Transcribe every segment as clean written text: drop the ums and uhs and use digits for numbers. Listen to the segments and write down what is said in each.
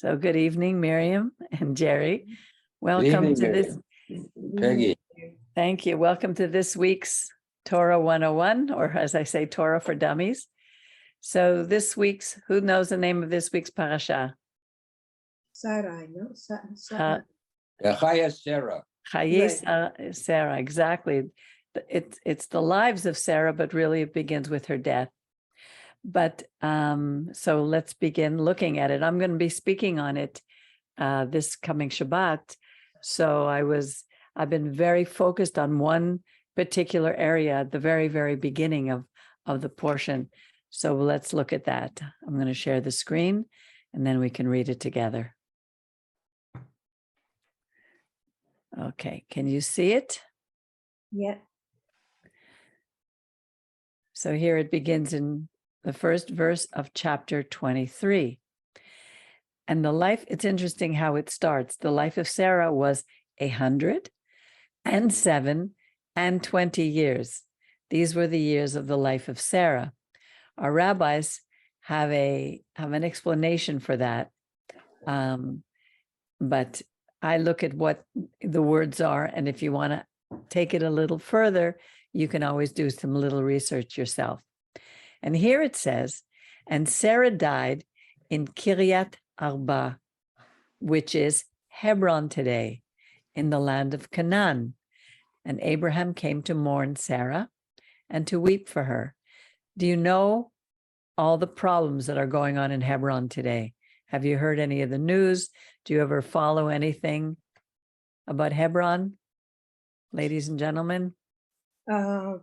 So good evening, Miriam and Jerry. Good Welcome evening, to this. Peggy. Thank you. Welcome to this week's Torah 101, or as I say, Torah for Dummies. So this week's, who knows the name of this week's parasha? Sarai, no? Chayei Sarah. Chayei Sarah, exactly. It's the lives of Sarah, but really it begins with her death. But so let's begin looking at it. I'm going to be speaking on it this coming Shabbat. So I've been very focused on one particular area at the very, very beginning of the portion. So let's look at that. I'm going to share the screen and then we can read it together. Okay, can you see it? Yeah. So here it begins in the first verse of chapter 23. And it's interesting how it starts. The life of Sarah was 107 and 20 years. These were the years of the life of Sarah. Our rabbis have an explanation for that. But I look at what the words are, and if you want to take it a little further, you can always do some little research yourself. And here it says, and Sarah died in Kiryat Arba, which is Hebron today, in the land of Canaan. And Abraham came to mourn Sarah and to weep for her. Do you know all the problems that are going on in Hebron today? Have you heard any of the news? Do you ever follow anything about Hebron, ladies and gentlemen? But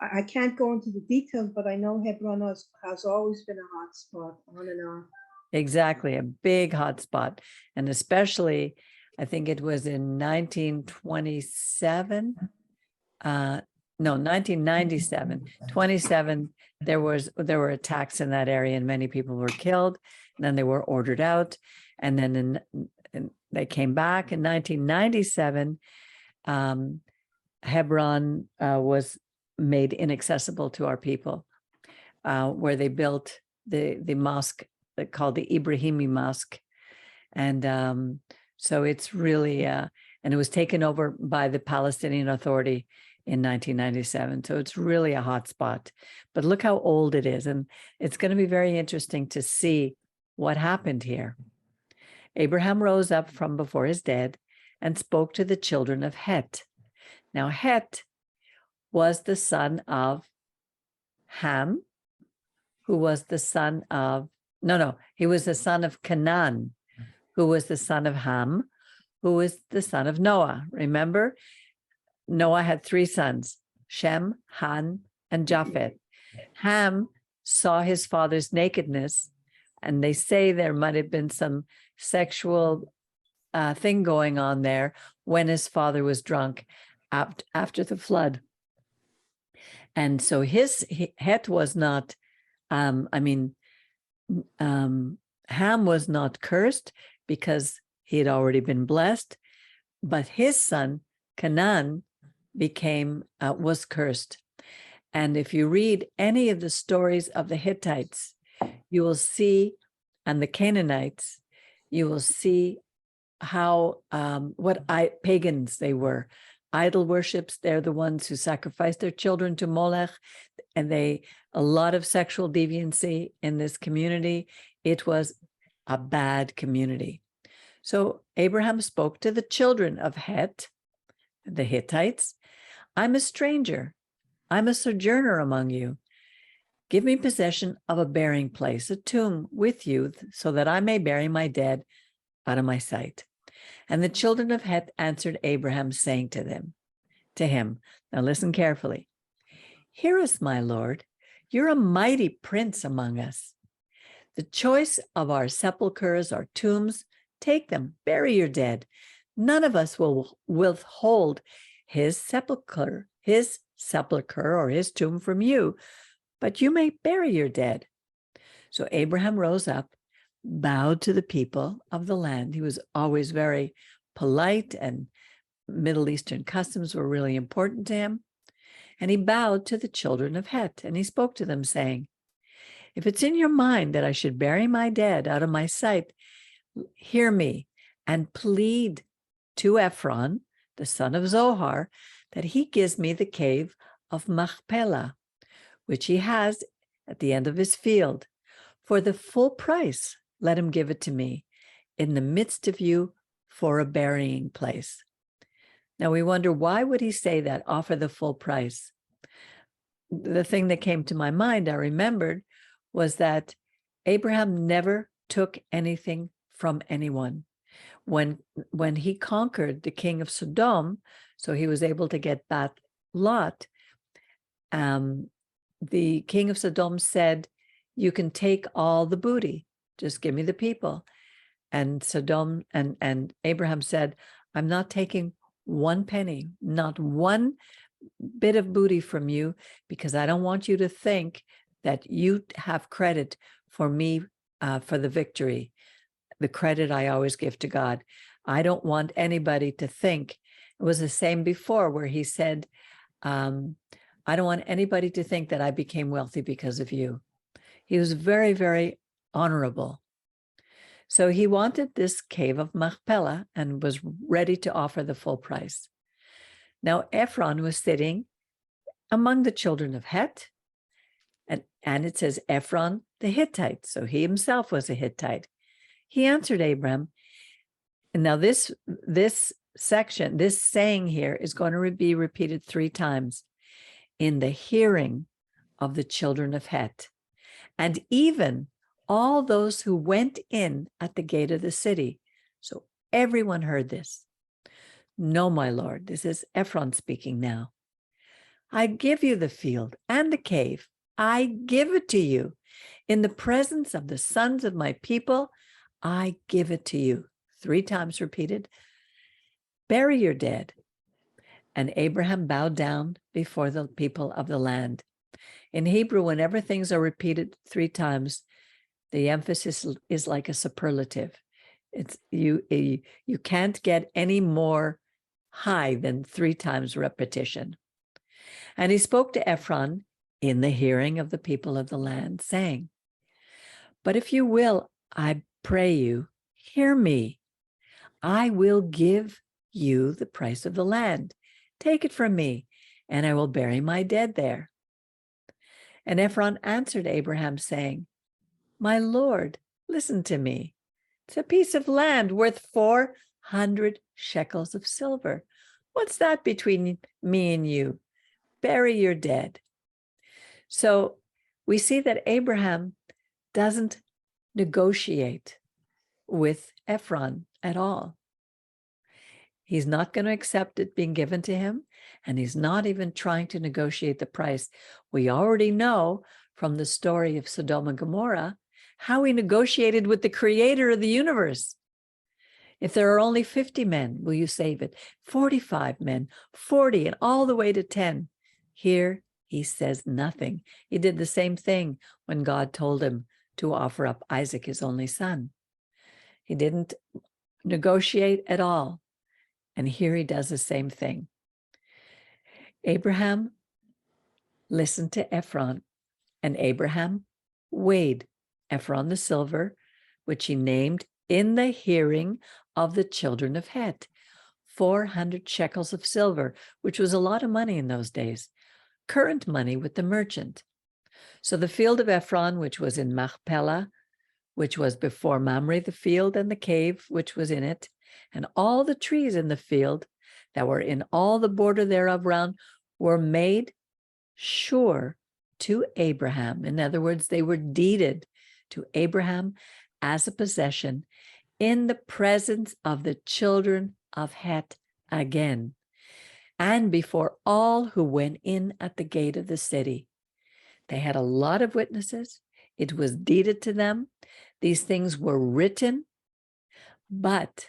I can't go into the details, but I know Hebron has always been a hot spot on and off. Exactly, a big hot spot. And especially, I think it was in 1927. 1997, 27, there were attacks in that area and many people were killed. And then they were ordered out. And then they came back in 1997. Hebron was made inaccessible to our people, where they built the mosque called the Ibrahimi Mosque. And so it's really, and it was taken over by the Palestinian Authority in 1997. So it's really a hot spot. But look how old it is. And it's going to be very interesting to see what happened here. Abraham rose up from before his dead and spoke to the children of Het. Now, Het was the son of Ham, who was the son of, he was the son of Canaan, who was the son of Ham, who was the son of Noah. Remember, Noah had three sons, Shem, Ham, and Japheth. Ham saw his father's nakedness, and they say there might have been some sexual thing going on there when his father was drunk after the flood. And so Het was not, Ham was not cursed because he had already been blessed, but his son, Canaan, was cursed. And if you read any of the stories of the Hittites, you will see, and the Canaanites, you will see how, pagans they were. Idol worships, they're the ones who sacrificed their children to Molech, and a lot of sexual deviancy in this community. It was a bad community. So Abraham spoke to the children of Het, the Hittites. I'm a stranger. I'm a sojourner among you. Give me possession of a burying place, a tomb with you, so that I may bury my dead out of my sight. And the children of Het answered Abraham, saying to him, now listen carefully. Hear us, my Lord. You're a mighty prince among us. The choice of our sepulchres, our tombs, take them, bury your dead. None of us will withhold his sepulcher or his tomb from you, but you may bury your dead. So Abraham rose up, bowed to the people of the land. He was always very polite, and Middle Eastern customs were really important to him. And he bowed to the children of Het, and he spoke to them, saying, If it's in your mind that I should bury my dead out of my sight, hear me and plead to Ephron, the son of Zohar, that he gives me the cave of Machpelah, which he has at the end of his field. For the full price, let him give it to me in the midst of you for a burying place. Now we wonder, why would he say that, offer the full price? The thing that came to my mind, I remembered, was that Abraham never took anything from anyone. When he conquered the king of Sodom, so he was able to get back Lot, the king of Sodom said, you can take all the booty, just give me the people. And Sodom and Abraham said, I'm not taking one penny, not one bit of booty from you, because I don't want you to think that you have credit for me for the victory. The credit I always give to God. I don't want anybody to think. It was the same before, where he said, I don't want anybody to think that I became wealthy because of you. He was very, very honorable. So he wanted this cave of Machpelah and was ready to offer the full price. Now Ephron was sitting among the children of Het, and it says Ephron the Hittite, so he himself was a Hittite. He answered Abram, and now this section, this saying here is going to be repeated 3 times, in the hearing of the children of Het, and even all those who went in at the gate of the city. So everyone heard this. No, my lord, this is Ephron speaking now. I give you the field and the cave. I give it to you. In the presence of the sons of my people, I give it to you. 3 times repeated. Bury your dead. And Abraham bowed down before the people of the land. In Hebrew, whenever things are repeated 3 times, the emphasis is like a superlative. It's you can't get any more high than 3 times repetition. And he spoke to Ephron in the hearing of the people of the land, saying, but if you will, I pray you, hear me. I will give you the price of the land. Take it from me, and I will bury my dead there. And Ephron answered Abraham, saying, my lord, listen to me. It's a piece of land worth 400 shekels of silver. What's that between me and you? Bury your dead. So we see that Abraham doesn't negotiate with Ephron at all. He's not going to accept it being given to him, and he's not even trying to negotiate the price. We already know from the story of Sodom and Gomorrah how he negotiated with the creator of the universe. If there are only 50 men, will you save it? 45 men, 40, and all the way to 10. Here, he says nothing. He did the same thing when God told him to offer up Isaac, his only son. He didn't negotiate at all. And here he does the same thing. Abraham listened to Ephron, and Abraham weighed Ephron the silver, which he named in the hearing of the children of Het, 400 shekels of silver, which was a lot of money in those days, current money with the merchant. So the field of Ephron, which was in Machpelah, which was before Mamre, the field, and the cave, which was in it, and all the trees in the field that were in all the border thereof round, were made sure to Abraham. In other words, they were deeded to Abraham as a possession in the presence of the children of Het again, and before all who went in at the gate of the city. They had a lot of witnesses. It was deeded to them. These things were written, but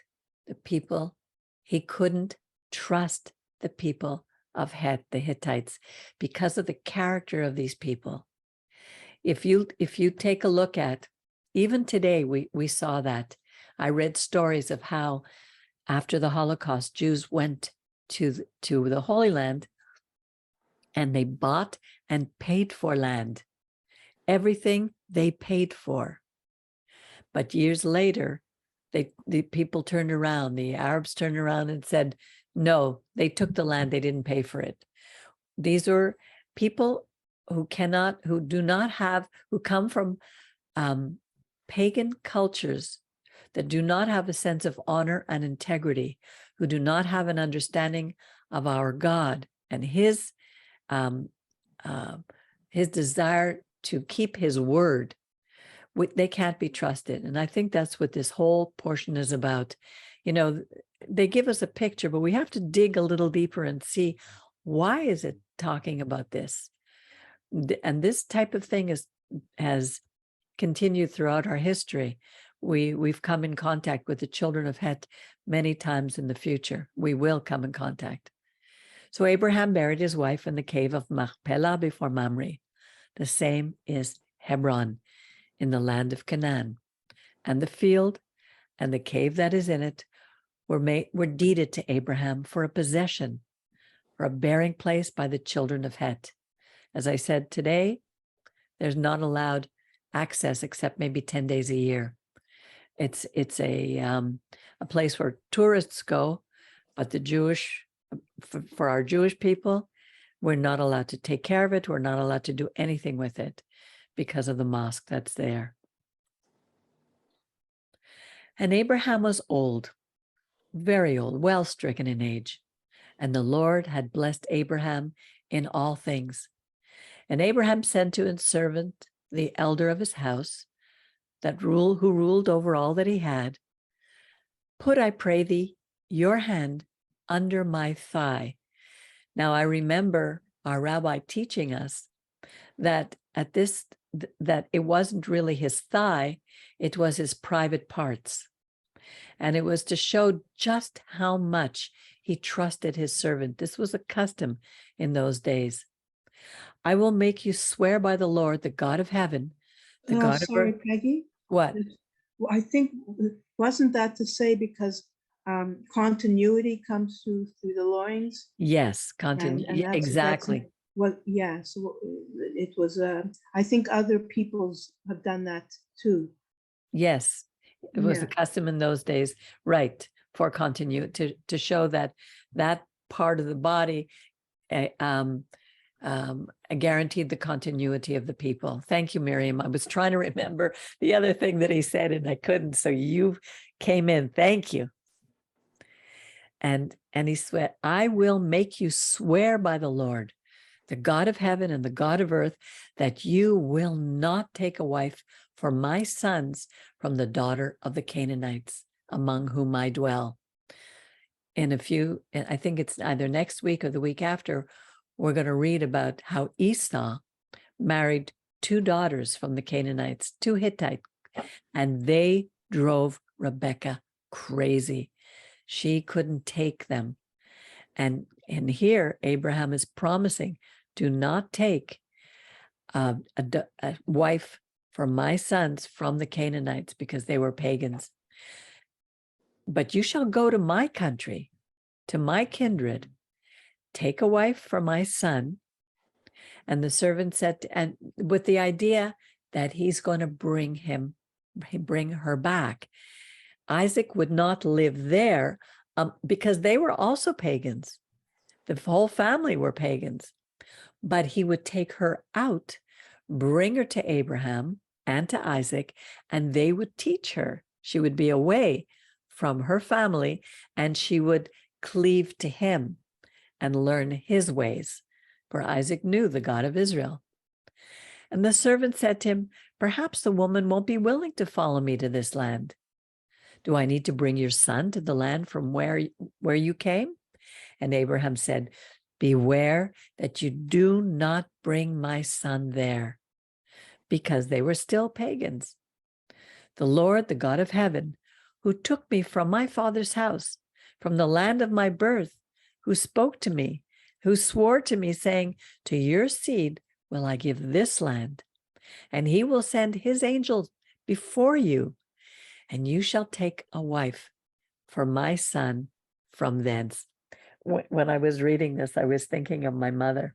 the people, he couldn't trust the people of Het, the Hittites, because of the character of these people. If you take a look at, even today, we saw that. I read stories of how after the Holocaust, Jews went to the Holy Land and they bought and paid for land. everything they paid for. But years later, the people turned around, the Arabs turned around and said, no, they took the land, they didn't pay for it. These are people who come from pagan cultures that do not have a sense of honor and integrity, who do not have an understanding of our God and his desire to keep his word. They can't be trusted. And I think that's what this whole portion is about. You know, they give us a picture, but we have to dig a little deeper and see, why is it talking about this? And this type of thing has continued throughout our history. We've come in contact with the children of Het many times in the future. We will come in contact. So Abraham buried his wife in the cave of Machpelah before Mamre. The same is Hebron in the land of Canaan. And the field and the cave that is in it were deeded to Abraham for a possession, for a bearing place by the children of Het. As I said, today, there's not allowed access except maybe 10 days a year. It's a place where tourists go, but for our Jewish people, we're not allowed to take care of it. We're not allowed to do anything with it because of the mosque that's there. And Abraham was old, very old, well stricken in age. And the Lord had blessed Abraham in all things. And Abraham said to his servant, the elder of his house, who ruled over all that he had, put, I pray thee, your hand under my thigh. Now I remember our rabbi teaching us that that it wasn't really his thigh, it was his private parts. And it was to show just how much he trusted his servant. This was a custom in those days. I will make you swear by the Lord, the God of heaven, the God of earth. Peggy. What? Well, I think, wasn't that to say because continuity comes through the loins? Yes, continuity. Exactly. Well, yeah. So it was. I think other peoples have done that too. Yes, it was a custom in those days, right? For continuity, to show that part of the body guaranteed the continuity of the people. Thank you, Miriam. I was trying to remember the other thing that he said and I couldn't. So you came in. Thank you. And he swear, I will make you swear by the Lord, the God of heaven and the God of earth, that you will not take a wife for my sons from the daughter of the Canaanites, among whom I dwell. I think it's either next week or the week after, we're going to read about how Esau married 2 daughters from the Canaanites, 2 Hittite, and they drove Rebecca crazy. She couldn't take them. And here Abraham is promising, do not take a wife for my sons from the Canaanites, because they were pagans. But you shall go to my country, to my kindred, take a wife for my son. And the servant said, and with the idea that he's going to bring her back. Isaac would not live there because they were also pagans. The whole family were pagans. But he would take her out, bring her to Abraham and to Isaac, and they would teach her. She would be away from her family, and she would cleave to him and learn his ways, for Isaac knew the God of Israel. And the servant said to him, perhaps the woman won't be willing to follow me to this land. Do I need to bring your son to the land from where you came? And Abraham said, beware that you do not bring my son there, because they were still pagans. The Lord, the God of heaven, who took me from my father's house, from the land of my birth, who spoke to me, who swore to me, saying, to your seed will I give this land, and he will send his angels before you, and you shall take a wife for my son from thence. When I was reading this, I was thinking of my mother.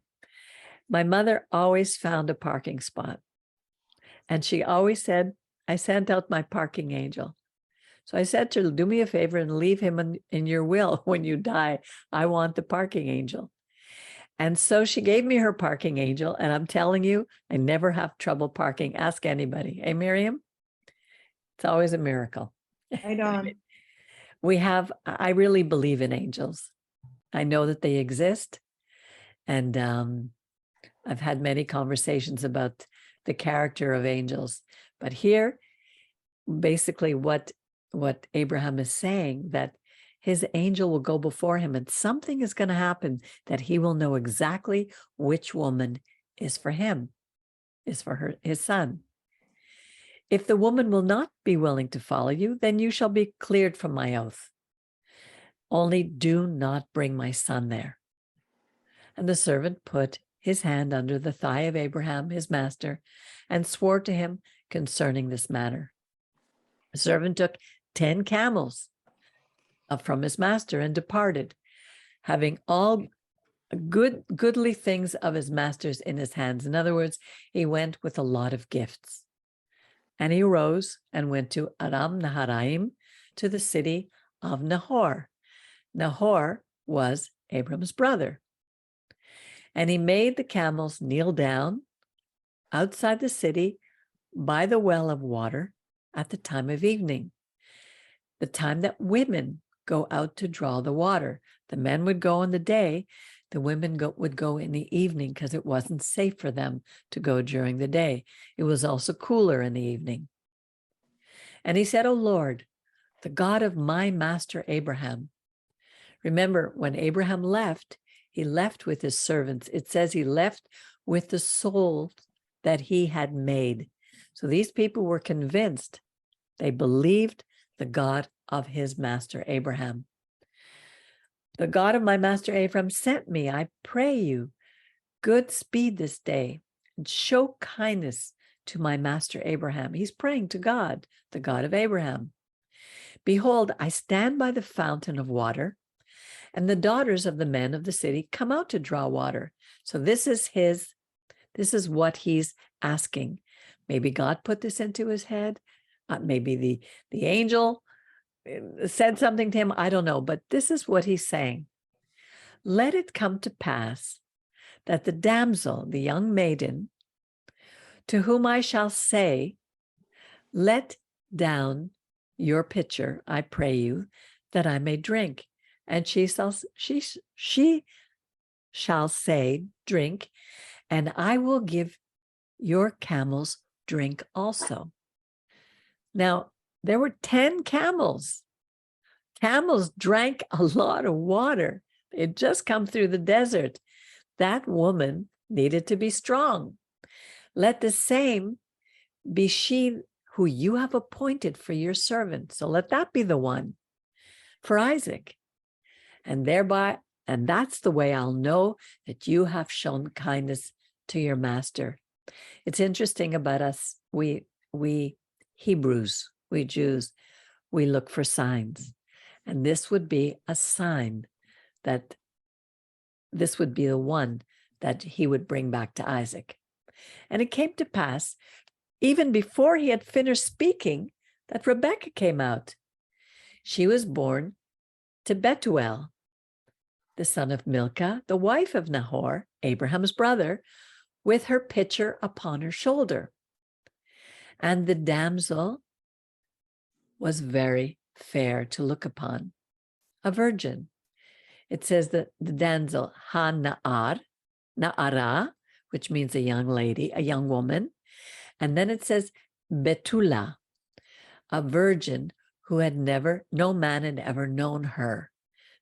My mother always found a parking spot. And she always said, I sent out my parking angel. So I said to her, do me a favor and leave him in your will when you die. I want the parking angel. And so she gave me her parking angel. And I'm telling you, I never have trouble parking. Ask anybody. Hey, Miriam? It's always a miracle. Right on. I really believe in angels. I know that they exist. And I've had many conversations about the character of angels. But here, basically what Abraham is saying, that his angel will go before him and something is going to happen that he will know exactly which woman is for him, is for his son. If the woman will not be willing to follow you, then you shall be cleared from my oath. Only do not bring my son there. And the servant put his hand under the thigh of Abraham, his master, and swore to him concerning this matter. The servant took 10 camels from his master and departed, having all goodly things of his master's in his hands. In other words, he went with a lot of gifts. And he rose and went to Aram Naharaim, to the city of Nahor. Nahor was Abram's brother. And he made the camels kneel down outside the city by the well of water at the time of evening, the time that women go out to draw the water. The men would go in the day, the women would go in the evening because it wasn't safe for them to go during the day. It was also cooler in the evening. And he said, O Lord, the God of my master Abraham. Remember, when Abraham left, he left with his servants. It says he left with the souls that he had made. So these people were convinced. They believed the God of his master Abraham. The God of my master Abraham sent me, I pray you, good speed this day, and show kindness to my master Abraham. He's praying to God, the God of Abraham. Behold, I stand by the fountain of water, and the daughters of the men of the city come out to draw water. So this is what he's asking. Maybe God put this into his head. Maybe the angel said something to him. I don't know, but this is what he's saying. Let it come to pass that the damsel, the young maiden, to whom I shall say, let down your pitcher, I pray you, that I may drink. And she shall say, drink, and I will give your camels drink also. Now, there were 10 camels. Camels drank a lot of water. They had just come through the desert. That woman needed to be strong. Let the same be she who you have appointed for your servant. So let that be the one for Isaac. And that's the way I'll know that you have shown kindness to your master. It's interesting about us. We Hebrews, we Jews, we look for signs. And this would be a sign that this would be the one that he would bring back to Isaac. And it came to pass, even before he had finished speaking, that Rebekah came out. She was born to Bethuel, the son of Milcah, the wife of Nahor, Abraham's brother, with her pitcher upon her shoulder. And the damsel was very fair to look upon, a virgin. It says that the damsel, Na'ara, which means a young lady, a young woman. And then it says Betula, a virgin who had no man had ever known her.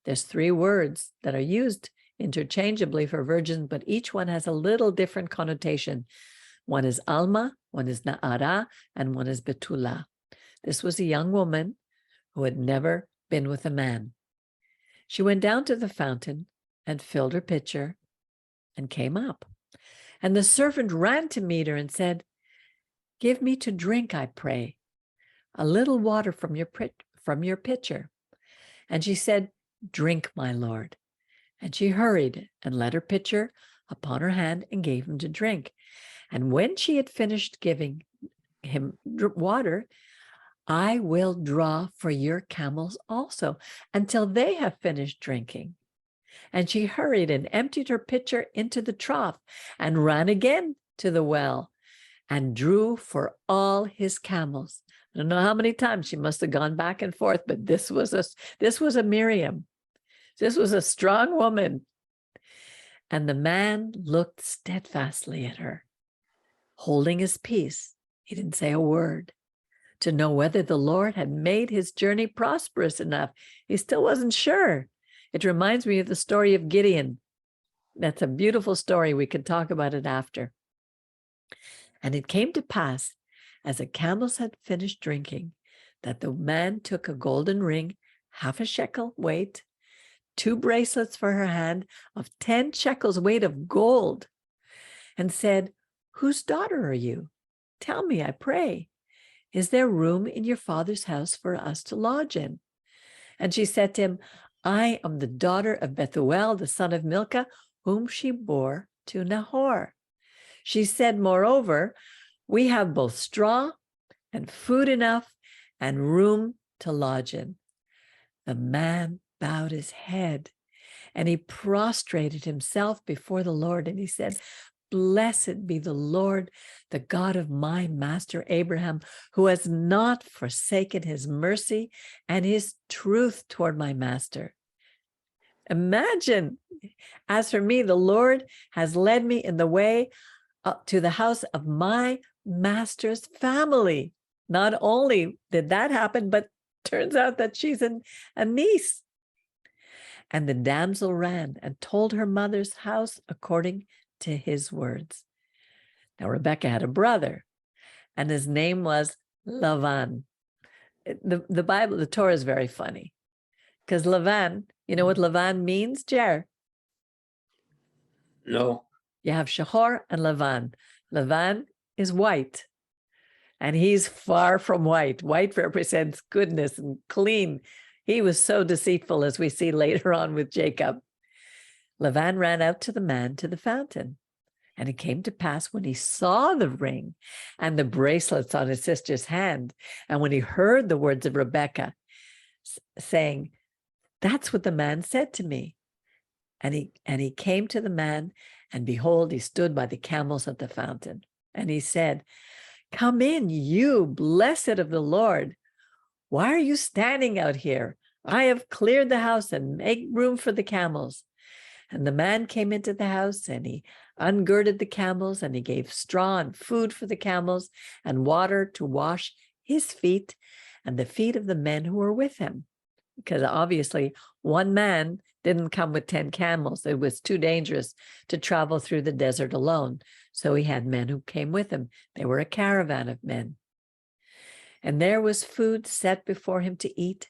There's 3 words that are used interchangeably for virgin, but each one has a little different connotation. One is Alma, one is Na'ara, and one is Betula. This was a young woman who had never been with a man. She went down to the fountain and filled her pitcher and came up. And the servant ran to meet her and said, give me to drink, I pray, a little water from your pitcher. And she said, drink, my lord. And she hurried and let her pitcher upon her hand and gave him to drink. And when she had finished giving him water, I will draw for your camels also until they have finished drinking. And she hurried and emptied her pitcher into the trough and ran again to the well and drew for all his camels. I don't know how many times she must have gone back and forth, but this was a Miriam. This was a strong woman. And the man looked steadfastly at her, holding his peace. He didn't say a word to know whether the Lord had made his journey prosperous enough. He still wasn't sure. It reminds me of the story of Gideon. That's a beautiful story. We could talk about it after. And it came to pass, as the camels had finished drinking, that the man took a golden ring, half a shekel weight, 2 bracelets for her hand of 10 shekels weight of gold, and said, whose daughter are you? Tell me, I pray. Is there room in your father's house for us to lodge in? And she said to him, I am the daughter of Bethuel, the son of Milcah, whom she bore to Nahor. She said, moreover, we have both straw and food enough and room to lodge in. The man bowed his head and he prostrated himself before the Lord. And he said, blessed be the Lord, the God of my master Abraham, who has not forsaken his mercy and his truth toward my master. Imagine, as for me, the Lord has led me in the way up to the house of my master's family. Not only did that happen, but turns out that she's a niece. And the damsel ran and told her mother's house according to his words. Now, Rebecca had a brother, and his name was Lavan. The Bible, the Torah is very funny, because Lavan, you know what Lavan means, Jer? No. You have Shahor and Lavan. Lavan is white, and he's far from white. White represents goodness and clean. He was so deceitful, as we see later on with Jacob. Lavan ran out to the man to the fountain. And it came to pass when he saw the ring and the bracelets on his sister's hand, and when he heard the words of Rebekah saying, that's what the man said to me. And he came to the man, and behold, he stood by the camels at the fountain. And he said, come in, you blessed of the Lord. Why are you standing out here? I have cleared the house and made room for the camels. And the man came into the house, and he ungirded the camels, and he gave straw and food for the camels and water to wash his feet and the feet of the men who were with him. Because obviously one man didn't come with 10 camels. It was too dangerous to travel through the desert alone. So he had men who came with him. They were a caravan of men. And there was food set before him to eat.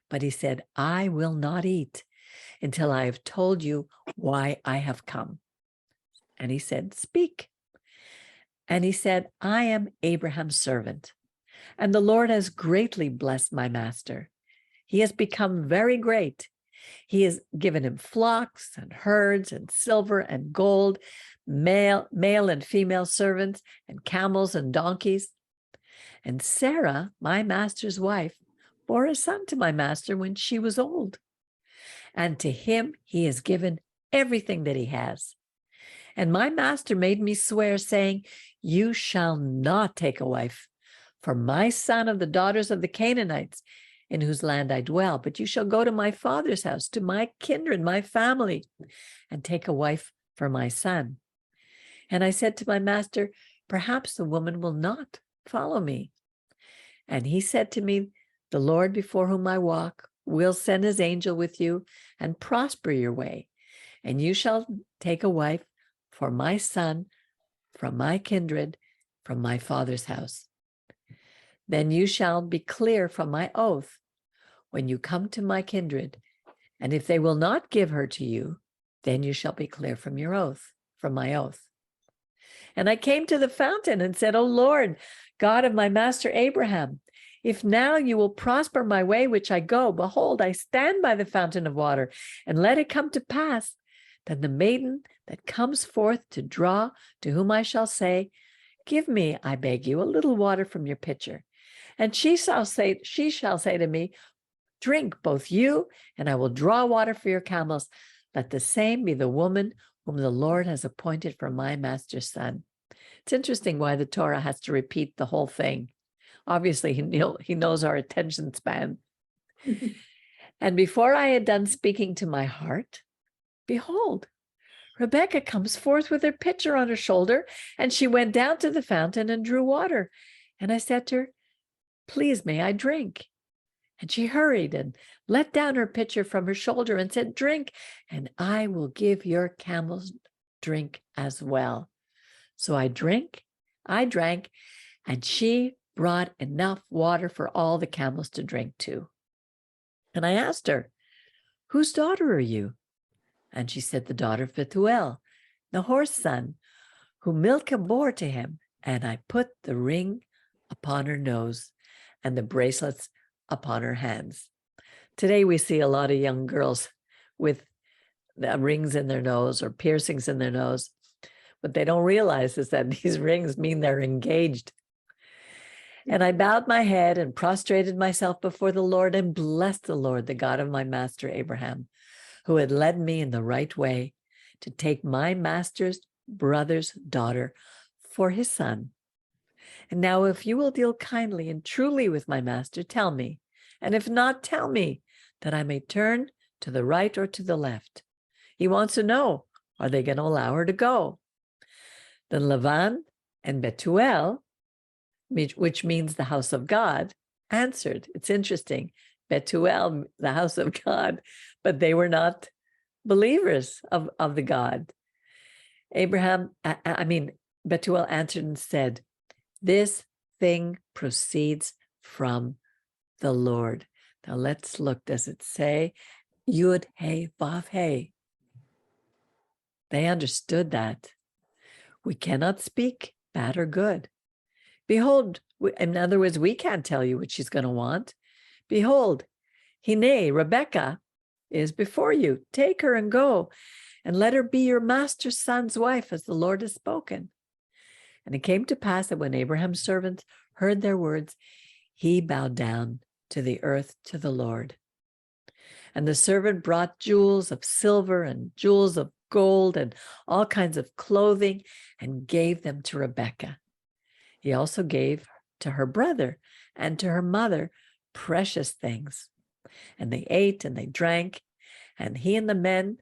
But he said, I will not eat until I have told you why I have come. And he said, speak. And he said, I am Abraham's servant, and the Lord has greatly blessed my master. He has become very great. He has given him flocks and herds and silver and gold, male and female servants and camels and donkeys. And Sarah, my master's wife, bore a son to my master when she was old. And to him he has given everything that he has. And my master made me swear, saying, you shall not take a wife for my son of the daughters of the Canaanites, in whose land I dwell, but you shall go to my father's house, to my kindred, my family, and take a wife for my son. And I said to my master, perhaps the woman will not follow me. And he said to me, the Lord before whom I walk will send his angel with you and prosper your way. And you shall take a wife for my son, from my kindred, from my father's house. Then you shall be clear from my oath when you come to my kindred. And if they will not give her to you, then you shall be clear from your oath, from my oath. And I came to the fountain and said, O Lord, God of my master Abraham, if now you will prosper my way which I go, behold, I stand by the fountain of water, and let it come to pass that the maiden that comes forth to draw, to whom I shall say, Give me, I beg you, a little water from your pitcher. And she shall say to me, drink both you, and I will draw water for your camels. Let the same be the woman whom the Lord has appointed for my master's son. It's interesting why the Torah has to repeat the whole thing. Obviously, he knows our attention span. And before I had done speaking to my heart, behold, Rebekah comes forth with her pitcher on her shoulder, and she went down to the fountain and drew water. And I said to her, please, may I drink? And she hurried and let down her pitcher from her shoulder and said, drink, and I will give your camels drink as well. So I drank, and she brought enough water for all the camels to drink too. And I asked her, whose daughter are you? And she said, the daughter of Bethuel, Nahor's son, whom Milcah bore to him. And I put the ring upon her nose and the bracelets upon her hands. Today we see a lot of young girls with the rings in their nose or piercings in their nose. What they don't realize is that these rings mean they're engaged. And I bowed my head and prostrated myself before the Lord and blessed the Lord, the God of my master Abraham, who had led me in the right way to take my master's brother's daughter for his son. And now if you will deal kindly and truly with my master, tell me, and if not, tell me, that I may turn to the right or to the left. He wants to know, are they going to allow her to go? Then Lavan and Bethuel, which means the house of God, answered. It's interesting. Bethuel, the house of God, but they were not believers of the God. Bethuel answered and said, this thing proceeds from the Lord. Now let's look. Does it say Yud Hey Vav Hey? They understood that. We cannot speak bad or good. Behold, in other words, we can't tell you what she's going to want. Behold, Hine, Rebekah is before you. Take her and go, and let her be your master's son's wife, as the Lord has spoken. And it came to pass that when Abraham's servants heard their words, he bowed down to the earth to the Lord. And the servant brought jewels of silver and jewels of gold and all kinds of clothing and gave them to Rebekah. He also gave to her brother and to her mother precious things. And they ate and they drank, and he and the men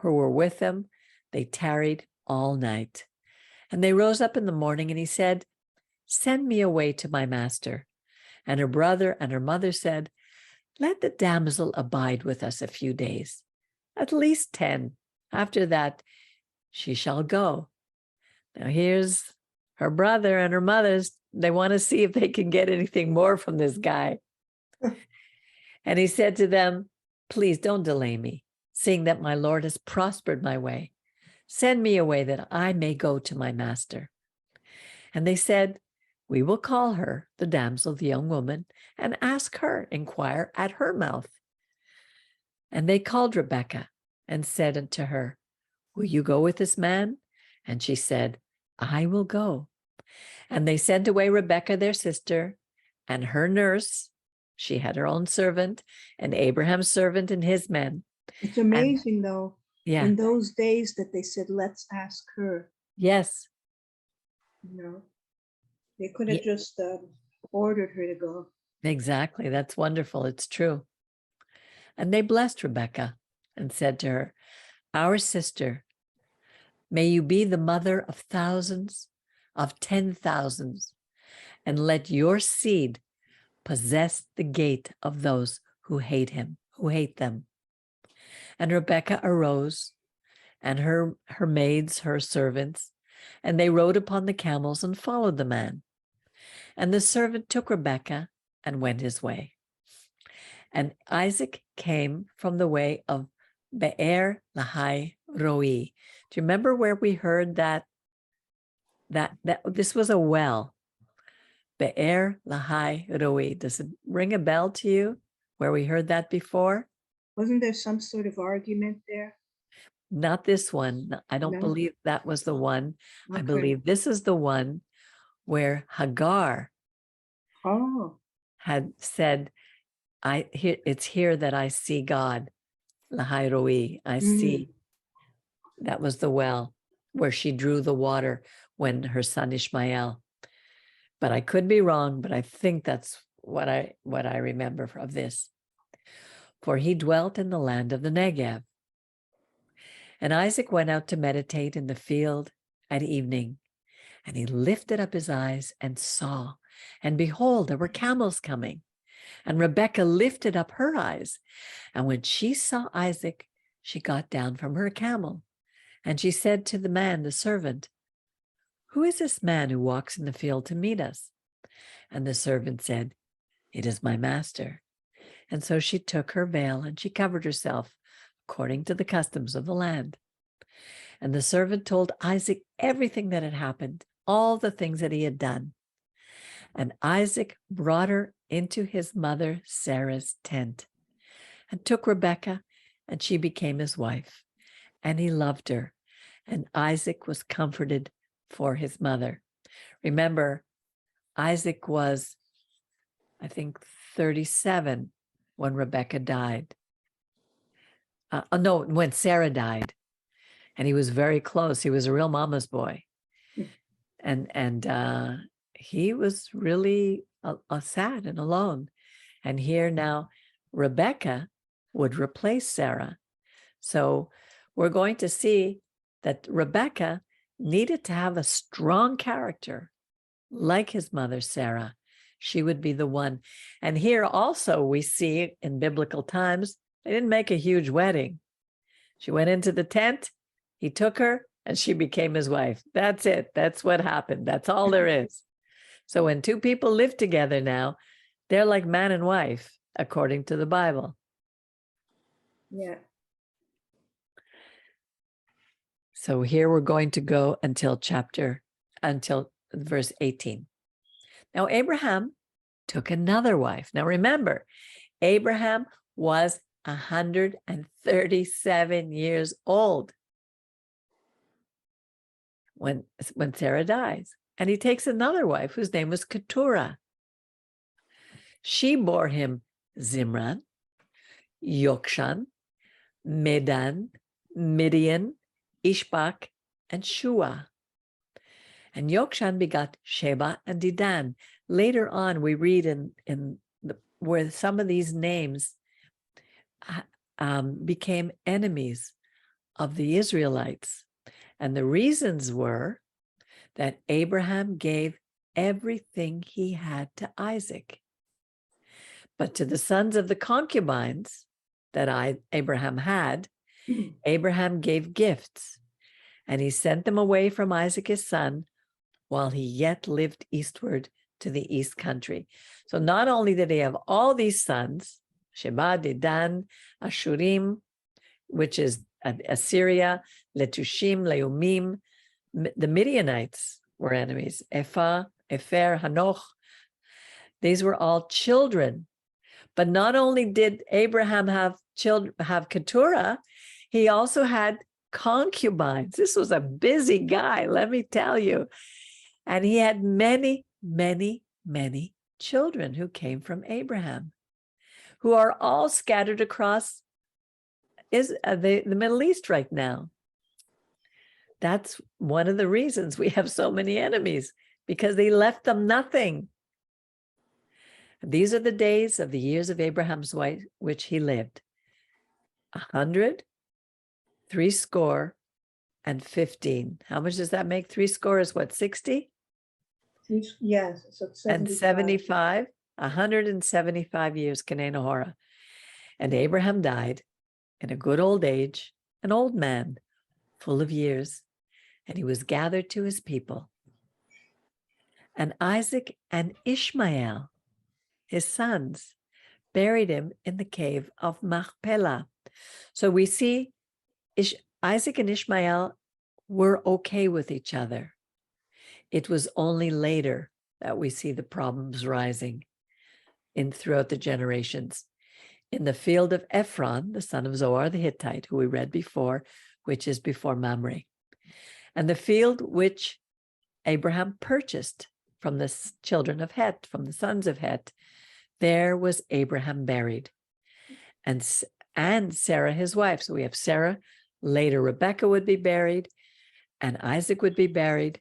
who were with them, they tarried all night. And they rose up in the morning, and he said, send me away to my master. And her brother and her mother said, let the damsel abide with us a few days, at least 10. After that, she shall go. Now here's her brother and her mother's. They want to see if they can get anything more from this guy. And he said to them, please don't delay me, seeing that my Lord has prospered my way. Send me away that I may go to my master. And they said, we will call her, the damsel, the young woman, and ask her, inquire at her mouth. And they called Rebekah and said unto her, will you go with this man? And she said, I will go. And they sent away Rebekah, their sister, and her nurse. She had her own servant, and Abraham's servant and his men. It's amazing, though, Yeah. in those days that they said, let's ask her. Yes. You know, they could have just ordered her to go. Exactly. That's wonderful. It's true. And they blessed Rebekah and said to her, our sister, may you be the mother of thousands, of 10,000s, and let your seed possess the gate of those who hate them. And Rebekah arose, and her maids, her servants, and they rode upon the camels and followed the man. And the servant took Rebekah and went his way. And Isaac came from the way of Be'er Lahai Roi. Do you remember where we heard that this was a well? Be'er Lahai Roi. Does it ring a bell to you where we heard that before? Wasn't there some sort of argument there? Not this one. I don't No? believe that was the one. I Okay. believe this is the one where Hagar Oh. had said, it's here that I see God. Lahai roi, I see. That was the well where she drew the water when her son Ishmael. But I could be wrong, but I think that's what I remember of this. For he dwelt in the land of the Negev. And Isaac went out to meditate in the field at evening, and he lifted up his eyes and saw, and behold, there were camels coming. And Rebekah lifted up her eyes, and when she saw Isaac, she got down from her camel. And she said to the man, the servant, "Who is this man who walks in the field to meet us?" And the servant said, "It is my master." And so she took her veil and she covered herself according to the customs of the land. And the servant told Isaac everything that had happened, all the things that he had done. And Isaac brought her into his mother Sarah's tent and took Rebekah, and she became his wife. And he loved her, and Isaac was comforted for his mother. Remember, Isaac was, I think, 37 when Rebekah died. When Sarah died. And he was very close. He was a real mama's boy. And he was really sad and alone. And here now, Rebekah would replace Sarah. So we're going to see that Rebekah needed to have a strong character like his mother Sarah. She would be the one. And here also we see in biblical times, they didn't make a huge wedding. She went into the tent, he took her, and she became his wife. That's it. That's what happened. That's all there is. So when two people live together now, they're like man and wife, according to the Bible. Yeah. So here we're going to go until verse 18. Now Abraham took another wife. Now remember, Abraham was 137 years old when Sarah dies. And he takes another wife whose name was Keturah. She bore him Zimran, Yokshan, Medan, Midian, Ishbak, and Shua. And Yokshan begot Sheba and Dedan. Later on, we read where some of these names became enemies of the Israelites. And the reasons were that Abraham gave everything he had to Isaac. But to the sons of the concubines that Abraham had, Abraham gave gifts, and he sent them away from Isaac his son while he yet lived eastward to the east country. So not only did he have all these sons, Sheba, Dedan, Ashurim, which is Assyria, Letushim, Leumim, the Midianites were enemies, Ephah, Epher, Hanoch. These were all children. But not only did Abraham have Keturah, he also had concubines. This was a busy guy, let me tell you. And he had many, many, many children who came from Abraham, who are all scattered across the Middle East right now. That's one of the reasons we have so many enemies, because they left them nothing. These are the days of the years of Abraham's wife, which he lived. 100, 75. How much does that make? 60 is what, 60? Yes. So 75. And 75, 175 years, Kaneh Nahora. And Abraham died in a good old age, an old man, full of years, and he was gathered to his people. And Isaac and Ishmael, his sons, buried him in the cave of Machpelah. So we see Isaac and Ishmael were okay with each other. It was only later that we see the problems rising throughout the generations. In the field of Ephron, the son of Zohar the Hittite, who we read before, which is before Mamre, and the field which Abraham purchased from the children of Het, from the sons of Het, there was Abraham buried, and Sarah his wife. So we have Sarah, later Rebecca would be buried, and Isaac would be buried.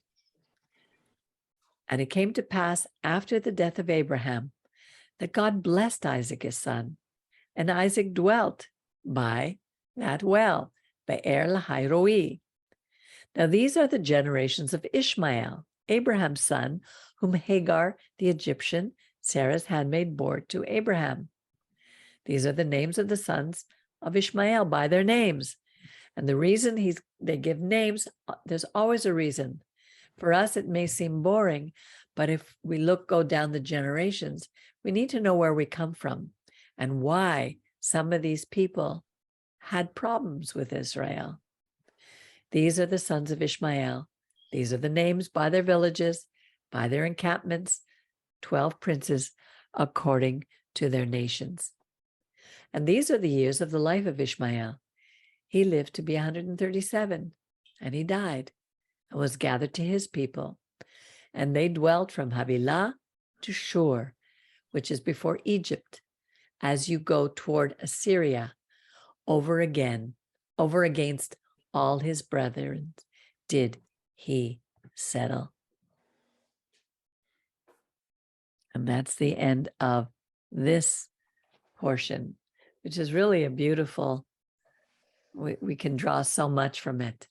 And it came to pass after the death of Abraham that God blessed Isaac his son, and Isaac dwelt by that well, Be'er Lahai Roi. Now these are the generations of Ishmael, Abraham's son, whom Hagar the Egyptian, Sarah's handmaid, bore to Abraham. These are the names of the sons of Ishmael by their names. And the reason they give names, there's always a reason. For us, it may seem boring, but if we go down the generations, we need to know where we come from and why some of these people had problems with Israel. These are the sons of Ishmael. These are the names by their villages, by their encampments, 12 princes according to their nations. And these are the years of the life of Ishmael. He lived to be 137, and he died and was gathered to his people. And they dwelt from Havilah to Shur, which is before Egypt, as you go toward Assyria, over against all his brethren did he settle. And that's the end of this portion, which is really a beautiful, we can draw so much from it.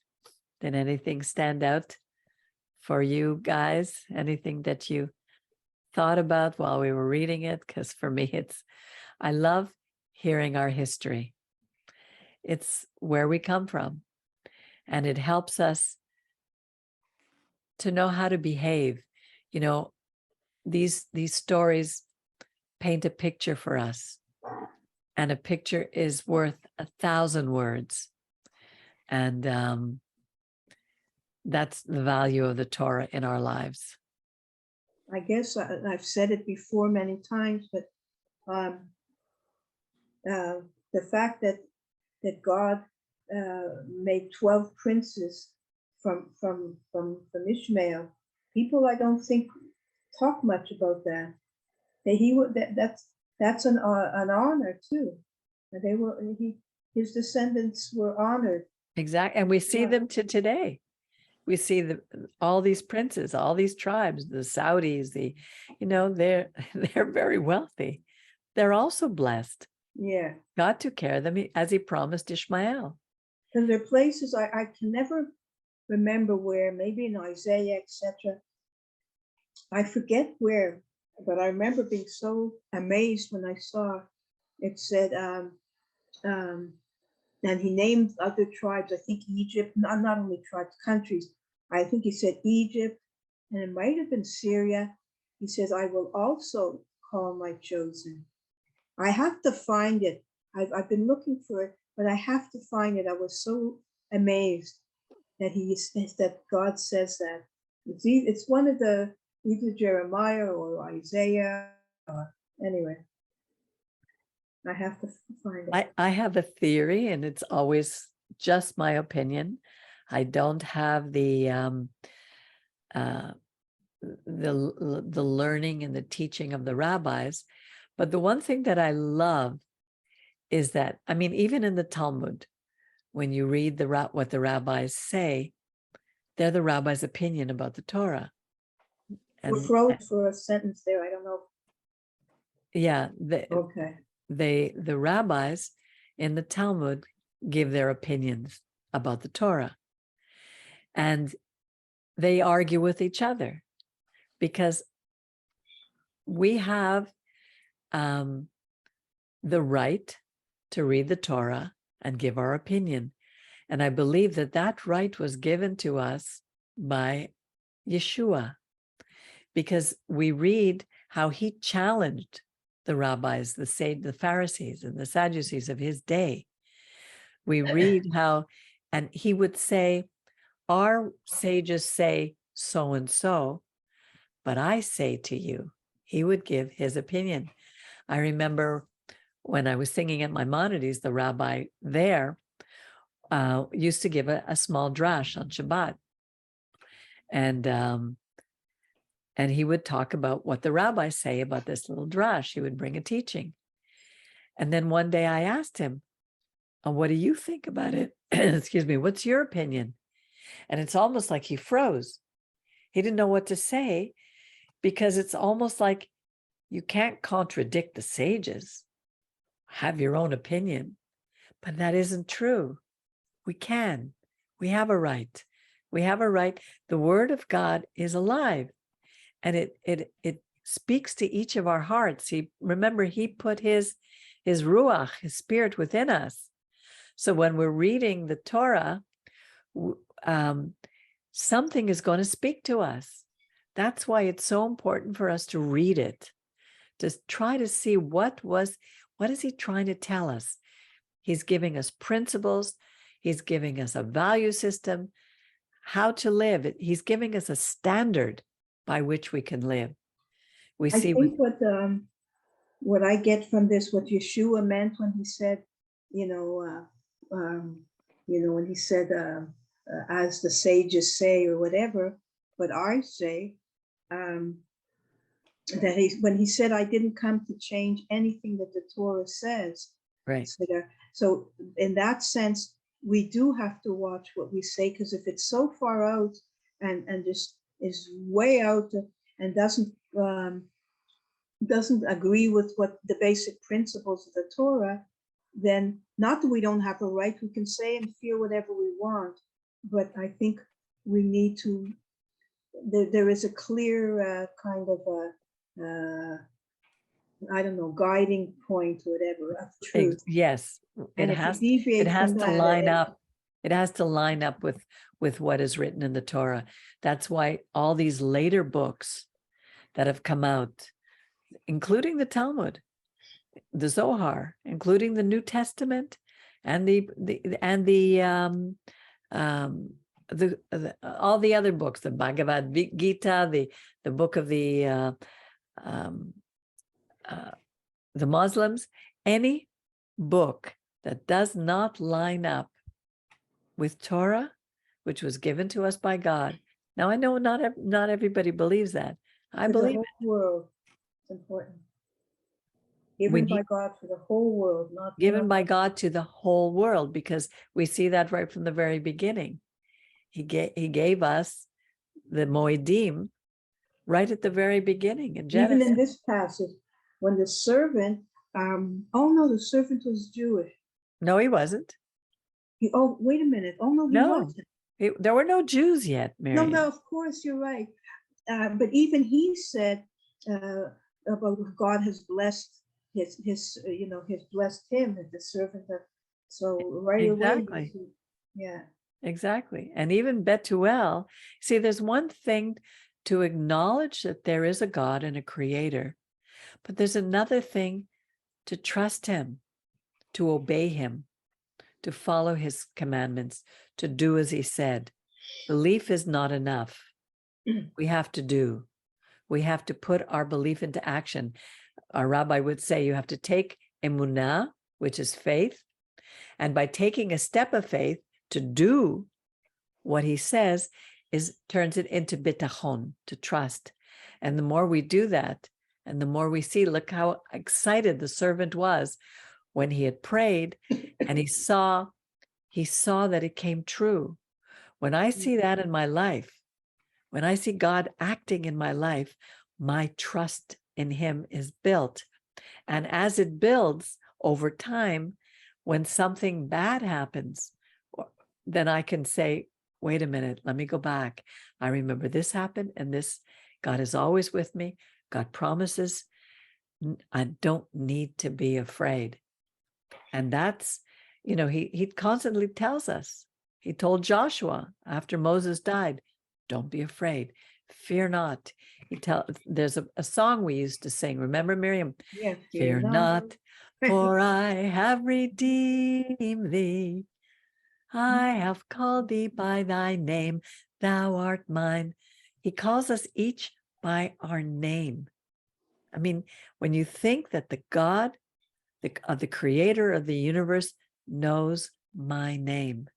Did anything stand out for you guys? Anything that you thought about while we were reading it? Because for me, I love hearing our history. It's where we come from. And it helps us to know how to behave. You know, these stories paint a picture for us. And a picture is worth 1,000 words. And that's the value of the Torah in our lives. I guess I've said it before many times, but the fact that God made 12 princes from Ishmael, people I don't think talk much about that. That's an honor too. And his descendants were honored. Exactly, and we see them to today. We see all these princes, all these tribes, the Saudis, they're very wealthy. They're also blessed. Yeah. God took care of them as he promised Ishmael. And there are places I can never remember where, maybe in Isaiah, etc. I forget where, but I remember being so amazed when I saw it said, and he named other tribes, I think Egypt, not only tribes, countries. I think he said Egypt, and it might have been Syria. He says, I will also call my chosen. I have to find it. I've been looking for it, but I have to find it. I was so amazed that God says that. It's one of the, either Jeremiah or Isaiah, or anyway. I have to find it. I have a theory, and it's always just my opinion. I don't have the learning and the teaching of the rabbis, but the one thing that I love is that, I mean, even in the Talmud, when you read what the rabbis say, they're the rabbi's opinion about the Torah. And we're frozen for a sentence there. I don't know. Yeah. Okay. The rabbis in the Talmud give their opinions about the Torah, and they argue with each other because we have the right to read the Torah and give our opinion. And I believe that right was given to us by Yeshua, because we read how he challenged the rabbis, the Pharisees and the Sadducees of his day. We read how, and he would say, our sages say so and so, but I say to you, he would give his opinion. I remember when I was singing at Maimonides, the rabbi there used to give a small drash on Shabbat. And And he would talk about what the rabbis say about this little drash. He would bring a teaching. And then one day I asked him, what do you think about it? Excuse me, what's your opinion? And it's almost like he froze. He didn't know what to say, because it's almost like you can't contradict the sages. Have your own opinion. But that isn't true. We can. We have a right. We have a right. The word of God is alive. And it speaks to each of our hearts. He put his ruach, his spirit within us. So when we're reading the Torah, something is going to speak to us. That's why it's so important for us to read it, to try to see what is he trying to tell us. He's giving us principles. He's giving us a value system, how to live. He's giving us a standard by which we can live. I think what I get from this, what Yeshua meant when he said, when he said, as the sages say, or whatever, but I say, that when he said, I didn't come to change anything that the Torah says. Right. So in that sense, we do have to watch what we say, because if it's so far out and just is way out and doesn't agree with what the basic principles of the Torah, then not that we don't have a right, we can say and feel whatever we want, but I think we need to, there is a clear kind of guiding point, whatever, of truth. Yes, it has to line up. It has to line up with what is written in the Torah. That's why all these later books that have come out, including the Talmud, the Zohar, including the New Testament, and all the other books, the Bhagavad Gita, the book of the Muslims, any book that does not line up with Torah, which was given to us by God. Now, I know not everybody believes that. I believe the whole world. It's important. Given by God for the whole world, not given by God to the whole world, because we see that right from the very beginning. He gave us the Moedim right at the very beginning in Genesis. Even in this passage, when the servant, the servant was Jewish. No, he wasn't. Wait a minute. He wasn't. There were no Jews yet, Mary. No, of course you're right. But even he said about God has blessed his blessed him as the servant of. So right away, yeah. Exactly. And even Betuel, see, there's one thing to acknowledge that there is a God and a creator, but there's another thing to trust him, to obey him, to follow his commandments, to do as he said. Belief is not enough. We have to do. We have to put our belief into action. Our rabbi would say you have to take emunah, which is faith, and by taking a step of faith to do what he says turns it into bitachon, to trust. And the more we do that, and the more we see, look how excited the servant was when he had prayed and he saw that it came true. When I see that in my life, when I see God acting in my life, my trust in him is built. And as it builds over time, when something bad happens, then I can say, wait a minute, let me go back. I remember this happened and this, God is always with me. God promises. I don't need to be afraid. And that's, he constantly tells us. He told Joshua after Moses died, don't be afraid. Fear not. There's a song we used to sing. Remember, Miriam? Yeah, fear not, for I have redeemed thee. I have called thee by thy name. Thou art mine. He calls us each by our name. I mean, when you think that the God, the creator of the universe knows my name,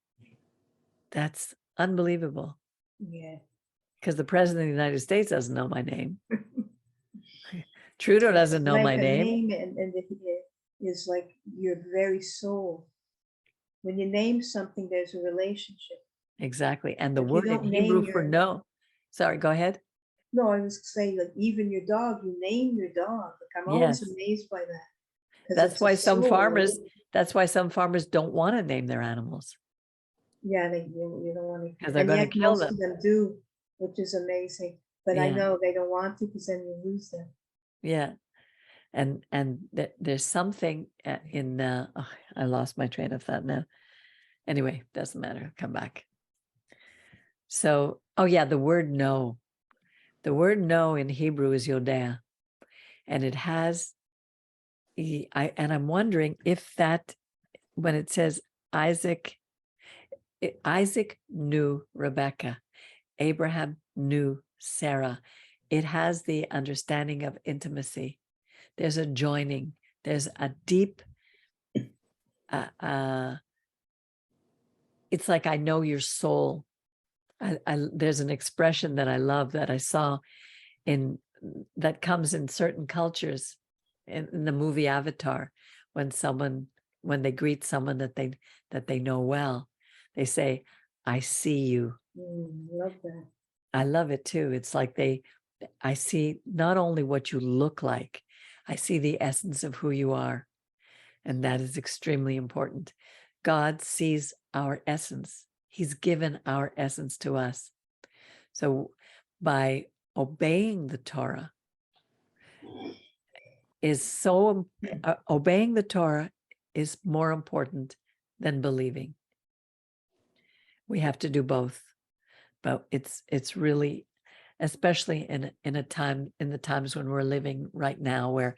that's unbelievable. Yeah. because the president of the United States doesn't know my name. Trudeau doesn't know Like my a name. name and it is like your very soul. When you name something, there's a relationship. Exactly. And the If you word in don't Hebrew name for your, no. Sorry, go ahead. no, I was saying like even your dog, you name your dog. Like I'm always Yes. amazed by that. 'Cause That's it's a why some soul. farmers, don't want to name their animals Yeah, you don't want to, because they're and going to yet kill most them. of them do, which is amazing. But I Yeah. know they don't want to because then you lose them. Yeah. And there's something in I lost my train of thought now. Anyway, doesn't matter. Come back. So, oh yeah, the word no. The word no in Hebrew is yodea, and it has and I'm wondering if that, when it says Isaac knew Rebecca, Abraham knew Sarah, it has the understanding of intimacy. There's a joining. There's a deep, it's like I know your soul. There's an expression that I love that I saw that comes in certain cultures in the movie Avatar, when they greet someone that they know well, they say, I see you. Love that. I love it too. It's like I see not only what you look like, I see the essence of who you are. And that is extremely important. God sees our essence. He's given our essence to us. So by obeying the Torah obeying the Torah is more important than believing. We have to do both. But it's really, especially in the times when we're living right now, where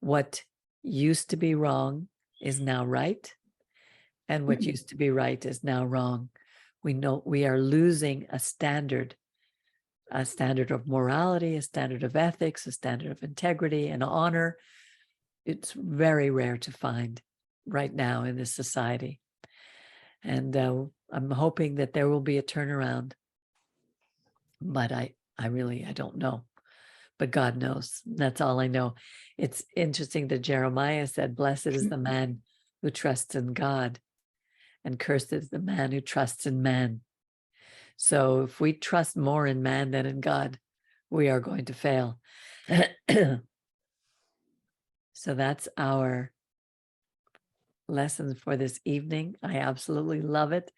what used to be wrong is now right, and what used to be right is now wrong. We know we are losing a standard of morality, a standard of ethics, a standard of integrity and honor. It's very rare to find right now in this society. And I'm hoping that there will be a turnaround. But I don't know. But God knows. That's all I know. It's interesting that Jeremiah said, blessed is the man who trusts in God, and cursed is the man who trusts in man. So if we trust more in man than in God, we are going to fail. So that's our lesson for this evening. I absolutely love it.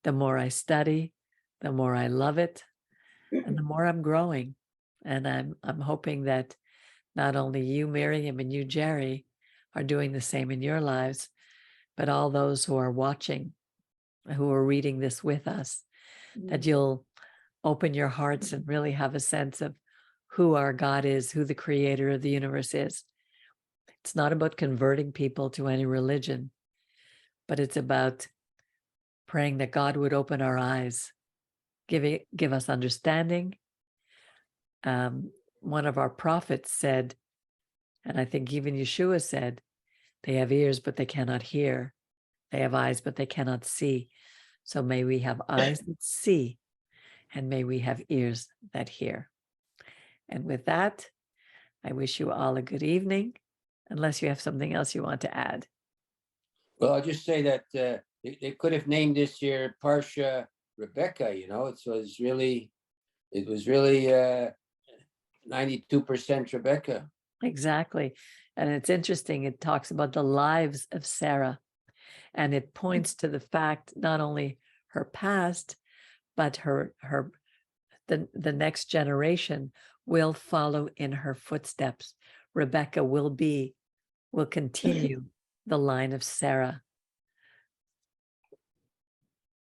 The more I study, the more I love it, and the more I'm growing. And I'm hoping that not only you, Miriam, and you, Jerry, are doing the same in your lives, but all those who are watching, who are reading this with us, that you'll open your hearts and really have a sense of who our God is, who the creator of the universe is. It's not about converting people to any religion, but it's about praying that God would open our eyes, give us understanding. One of our prophets said, and I think even Yeshua said, they have ears, but they cannot hear. They have eyes, but they cannot see. So may we have eyes that see, and may we have ears that hear. And with that, I wish you all a good evening, unless you have something else you want to add. Well, I'll just say that they could have named this year Parsha Rebecca. It was really 92% Rebecca. Exactly. And it's interesting. It talks about the lives of Sarah, and it points to the fact not only her past, but the next generation will follow in her footsteps. Rebecca will continue the line of Sarah.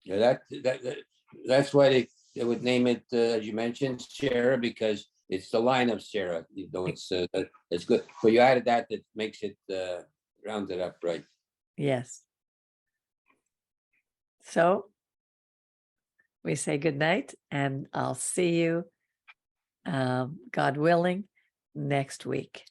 Yeah, that's why they would name it, as you mentioned, Shear, because it's the line of Sarah. It's good. So you added that makes it rounded up right. Yes. So we say good night, and I'll see you, God willing, next week.